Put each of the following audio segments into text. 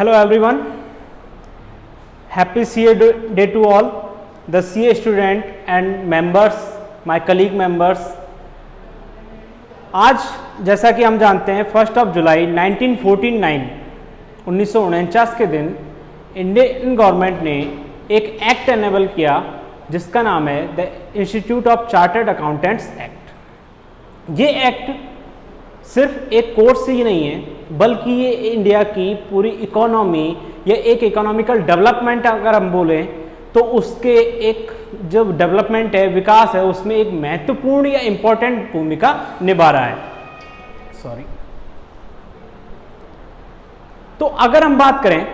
Hello everyone, happy CA day to all, the CA student and members, my colleague members. आज जैसा कि हम जानते हैं 1 जुलाई 1949 के दिन इंडियन गवर्नमेंट ने एक एक्ट एनेबल किया जिसका नाम है the institute of chartered accountants act. ये एक्ट सिर्फ एक कोर्स ही नहीं है बल्कि ये इंडिया की पूरी इकोनॉमी या एक इकोनॉमिकल डेवलपमेंट अगर हम बोलें तो उसके एक जो डेवलपमेंट है, विकास है, उसमें एक महत्वपूर्ण या इम्पोर्टेंट भूमिका निभा रहा है। तो अगर हम बात करें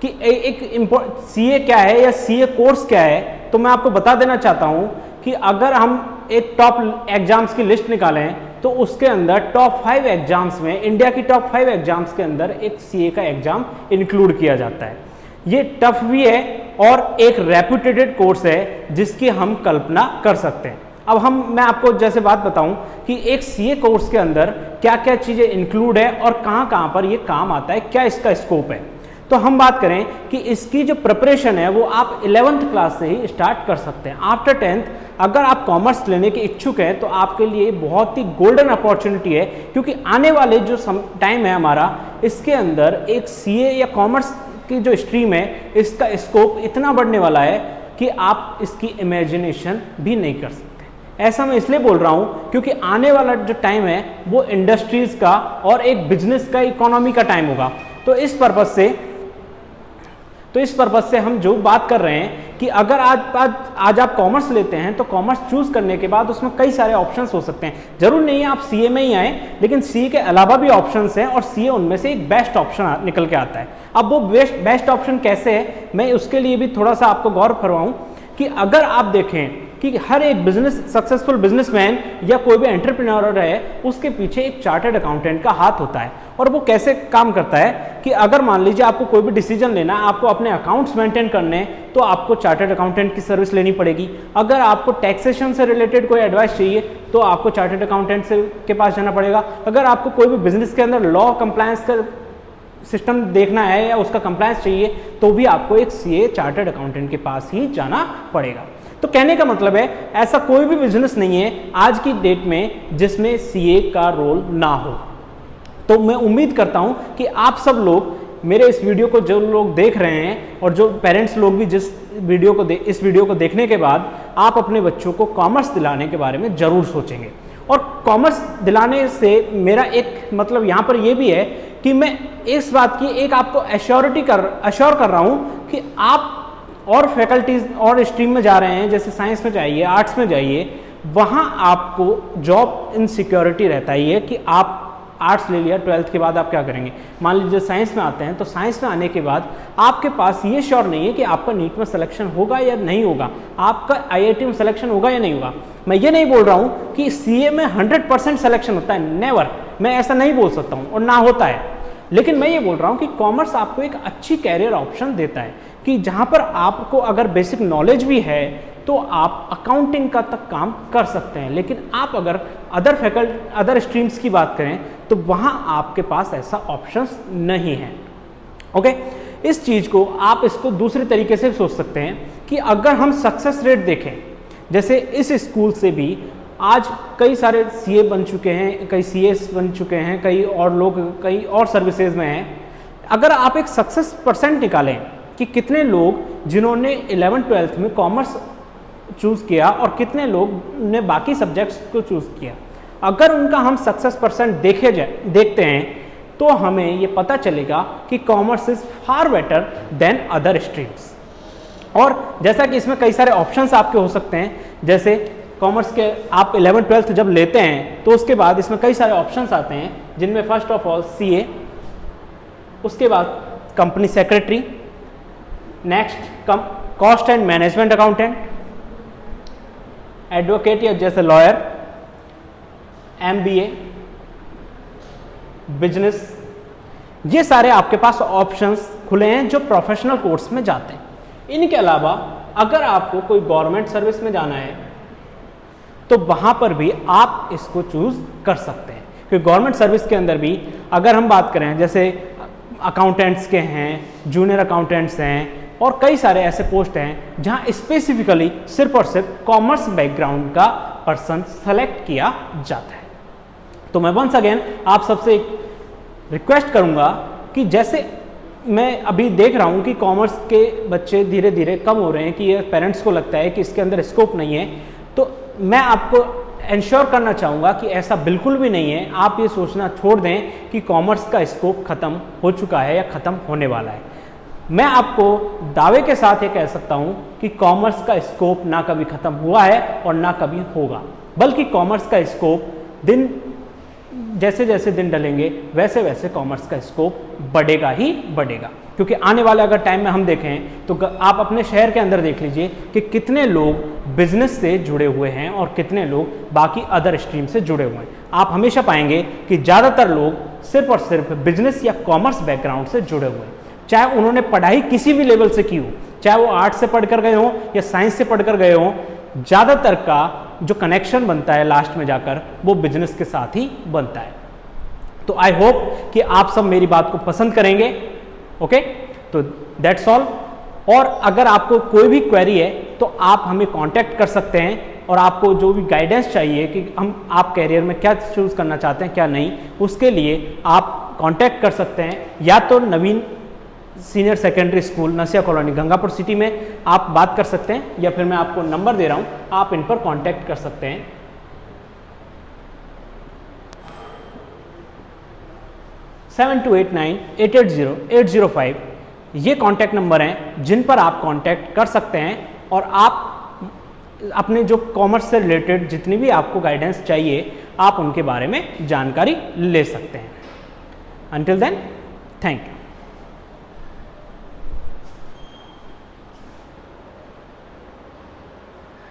कि एक सीए क्या है या सीए कोर्स क्या है, तो मैं आपको बता देना चाहता हूं कि अगर हम एक टॉप एग्जाम्स की लिस्ट निकालें तो उसके अंदर टॉप 5 एग्जाम्स में, इंडिया की टॉप 5 एग्जाम्स के अंदर एक सीए का एग्जाम इंक्लूड किया जाता है। ये टफ भी है और एक रेप्यूटेड कोर्स है जिसकी हम कल्पना कर सकते हैं। अब मैं आपको जैसे बात बताऊं कि एक सीए कोर्स के अंदर क्या क्या चीजें इंक्लूड है और कहां पर ये काम आता है, क्या इसका स्कोप है। तो हम बात करें कि इसकी जो प्रिपरेशन है वो आप 11th क्लास से ही स्टार्ट कर सकते हैं। आफ्टर 10th अगर आप कॉमर्स लेने के इच्छुक हैं तो आपके लिए बहुत ही गोल्डन अपॉर्चुनिटी है, क्योंकि आने वाले जो टाइम है हमारा, इसके अंदर एक सीए या कॉमर्स की जो स्ट्रीम है इसका स्कोप इतना बढ़ने वाला है कि आप इसकी इमेजिनेशन भी नहीं कर सकते। ऐसा मैं इसलिए बोल रहा हूं क्योंकि आने वाला जो टाइम है वो इंडस्ट्रीज का और एक बिजनेस का, इकोनॉमी का टाइम होगा। तो इस पर्पज से हम जो बात कर रहे हैं कि अगर आज आप कॉमर्स लेते हैं तो कॉमर्स चूज करने के बाद उसमें कई सारे ऑप्शंस हो सकते हैं। जरूर नहीं है आप सीए में ही आए, लेकिन सीए के अलावा भी ऑप्शंस हैं और सीए उनमें से एक बेस्ट ऑप्शन निकल के आता है। अब वो बेस्ट ऑप्शन कैसे है, मैं उसके लिए भी थोड़ा सा आपको गौर फरमाऊं कि अगर आप देखें कि हर एक सक्सेसफुल बिजनेसमैन या कोई भी एंटरप्रेन्योर है, उसके पीछे एक चार्टर्ड अकाउंटेंट का हाथ होता है। और वो कैसे काम करता है कि अगर मान लीजिए आपको कोई भी डिसीजन लेना है, आपको अपने अकाउंट्स मेंटेन करने, तो आपको चार्टर्ड अकाउंटेंट की सर्विस लेनी पड़ेगी। अगर आपको टैक्सेशन से रिलेटेड कोई एडवाइस चाहिए तो आपको चार्टर्ड अकाउंटेंट के पास जाना पड़ेगा। अगर आपको कोई भी बिजनेस के अंदर लॉ कंप्लायंस का सिस्टम देखना है या उसका कंप्लायंस चाहिए तो भी आपको एक सीए चार्टर्ड अकाउंटेंट के पास ही जाना पड़ेगा। तो कहने का मतलब है ऐसा कोई भी बिजनेस नहीं है आज की डेट में जिसमें सीए का रोल ना हो। तो मैं उम्मीद करता हूं कि आप सब लोग मेरे इस वीडियो को, जो लोग देख रहे हैं और जो पेरेंट्स लोग भी इस वीडियो को देखने के बाद आप अपने बच्चों को कॉमर्स दिलाने के बारे में जरूर सोचेंगे। और कॉमर्स दिलाने से मेरा एक मतलब यहाँ पर यह भी है कि मैं इस बात की एक आपको अश्योर कर रहा हूँ कि आप और फैकल्टीज और स्ट्रीम में जा रहे हैं, जैसे साइंस में जाइए, आर्ट्स में जाइए, वहाँ आपको जॉब इनसिक्योरिटी रहता ही है कि आप आर्ट्स ले लिया, 12th के बाद आप क्या करेंगे। मान लीजिए साइंस में आते हैं तो साइंस में आने के बाद आपके पास ये श्योर नहीं है कि आपका नीट में सिलेक्शन होगा या नहीं होगा, आपका आईआईटी में सिलेक्शन होगा या नहीं होगा। मैं ये नहीं बोल रहा हूँ कि सीए में 100% सिलेक्शन होता है, नेवर, मैं ऐसा नहीं बोल सकता हूँ और ना होता है। लेकिन मैं ये बोल रहा हूँ कि कॉमर्स आपको एक अच्छी कैरियर ऑप्शन देता है कि जहाँ पर आपको अगर बेसिक नॉलेज भी है तो आप अकाउंटिंग का तक काम कर सकते हैं। लेकिन आप अगर अदर स्ट्रीम्स की बात करें तो वहाँ आपके पास ऐसा ऑप्शंस नहीं है। ओके, इस चीज़ को आप इसको दूसरे तरीके से सोच सकते हैं कि अगर हम सक्सेस रेट देखें, जैसे इस स्कूल से भी आज कई सारे सीए बन चुके हैं, कई सीएस बन चुके हैं, कई और लोग कई और सर्विसेज में हैं। अगर आप एक सक्सेस परसेंट निकालें कि कितने लोग जिन्होंने 11th-12th में कॉमर्स चूज़ किया और कितने लोग ने बाकी सब्जेक्ट्स को चूज़ किया, अगर उनका हम सक्सेस परसेंट देखते हैं तो हमें ये पता चलेगा कि commerce is far better than other streams. और जैसा कि इसमें कई सारे ऑप्शंस आपके हो सकते हैं, जैसे कॉमर्स के आप 11th-12th जब लेते हैं तो उसके बाद इसमें कई सारे ऑप्शंस आते हैं, जिनमें फर्स्ट ऑफ ऑल सीए, उसके बाद company secretary, next cost and management accountant, advocate या जैसे लॉयर, एमबीए, बिजनेस, ये सारे आपके पास ऑप्शंस खुले हैं जो प्रोफेशनल कोर्स में जाते हैं। इनके अलावा अगर आपको कोई गवर्नमेंट सर्विस में जाना है तो वहां पर भी आप इसको चूज कर सकते हैं, क्योंकि गवर्नमेंट सर्विस के अंदर भी अगर हम बात करें, जैसे अकाउंटेंट्स के हैं, जूनियर अकाउंटेंट्स हैं और कई सारे ऐसे पोस्ट हैं जहां स्पेसिफिकली सिर्फ और सिर्फ कॉमर्स बैकग्राउंड का पर्सन सेलेक्ट किया जाता है। तो मैं वंस अगेन आप सबसे एक रिक्वेस्ट करूंगा कि जैसे मैं अभी देख रहा हूं कि कॉमर्स के बच्चे धीरे धीरे कम हो रहे हैं, कि ये पेरेंट्स को लगता है कि इसके अंदर स्कोप नहीं है, तो मैं आपको इंश्योर करना चाहूँगा कि ऐसा बिल्कुल भी नहीं है। आप ये सोचना छोड़ दें कि कॉमर्स का स्कोप ख़त्म हो चुका है या ख़त्म होने वाला है। मैं आपको दावे के साथ ये कह सकता हूँ कि कॉमर्स का स्कोप ना कभी ख़त्म हुआ है और ना कभी होगा, बल्कि कॉमर्स का स्कोप दिन जैसे जैसे दिन डलेंगे वैसे वैसे कॉमर्स का स्कोप बढ़ेगा ही बढ़ेगा। क्योंकि आने वाले अगर टाइम में हम देखें तो आप अपने शहर के अंदर देख लीजिए कि कितने लोग बिजनेस से जुड़े हुए हैं और कितने लोग बाकी अदर स्ट्रीम से जुड़े हुए हैं। आप हमेशा पाएंगे कि ज़्यादातर लोग सिर्फ और सिर्फ बिजनेस या कॉमर्स बैकग्राउंड से जुड़े हुए हैं, चाहे उन्होंने पढ़ाई किसी भी लेवल से की हो, चाहे वो आर्ट्स से पढ़कर गए हों या साइंस से पढ़कर गए हों। ज़्यादातर का जो कनेक्शन बनता है लास्ट में जाकर वो बिजनेस के साथ ही बनता है। तो आई होप कि आप सब मेरी बात को पसंद करेंगे। ओके, तो दैट्स ऑल। और अगर आपको कोई भी क्वेरी है तो आप हमें कांटेक्ट कर सकते हैं, और आपको जो भी गाइडेंस चाहिए कि आप कैरियर में क्या चूज़ करना चाहते हैं क्या नहीं, उसके लिए आप कांटेक्ट कर सकते हैं या तो नवीन सीनियर सेकेंडरी स्कूल नसिया कॉलोनी गंगापुर सिटी में आप बात कर सकते हैं, या फिर मैं आपको नंबर दे रहा हूं, आप इन पर कांटेक्ट कर सकते हैं। 7289880805 ये कांटेक्ट नंबर हैं जिन पर आप कांटेक्ट कर सकते हैं, और आप अपने जो कॉमर्स से रिलेटेड जितनी भी आपको गाइडेंस चाहिए आप उनके बारे में जानकारी ले सकते हैं। Until then, thank you.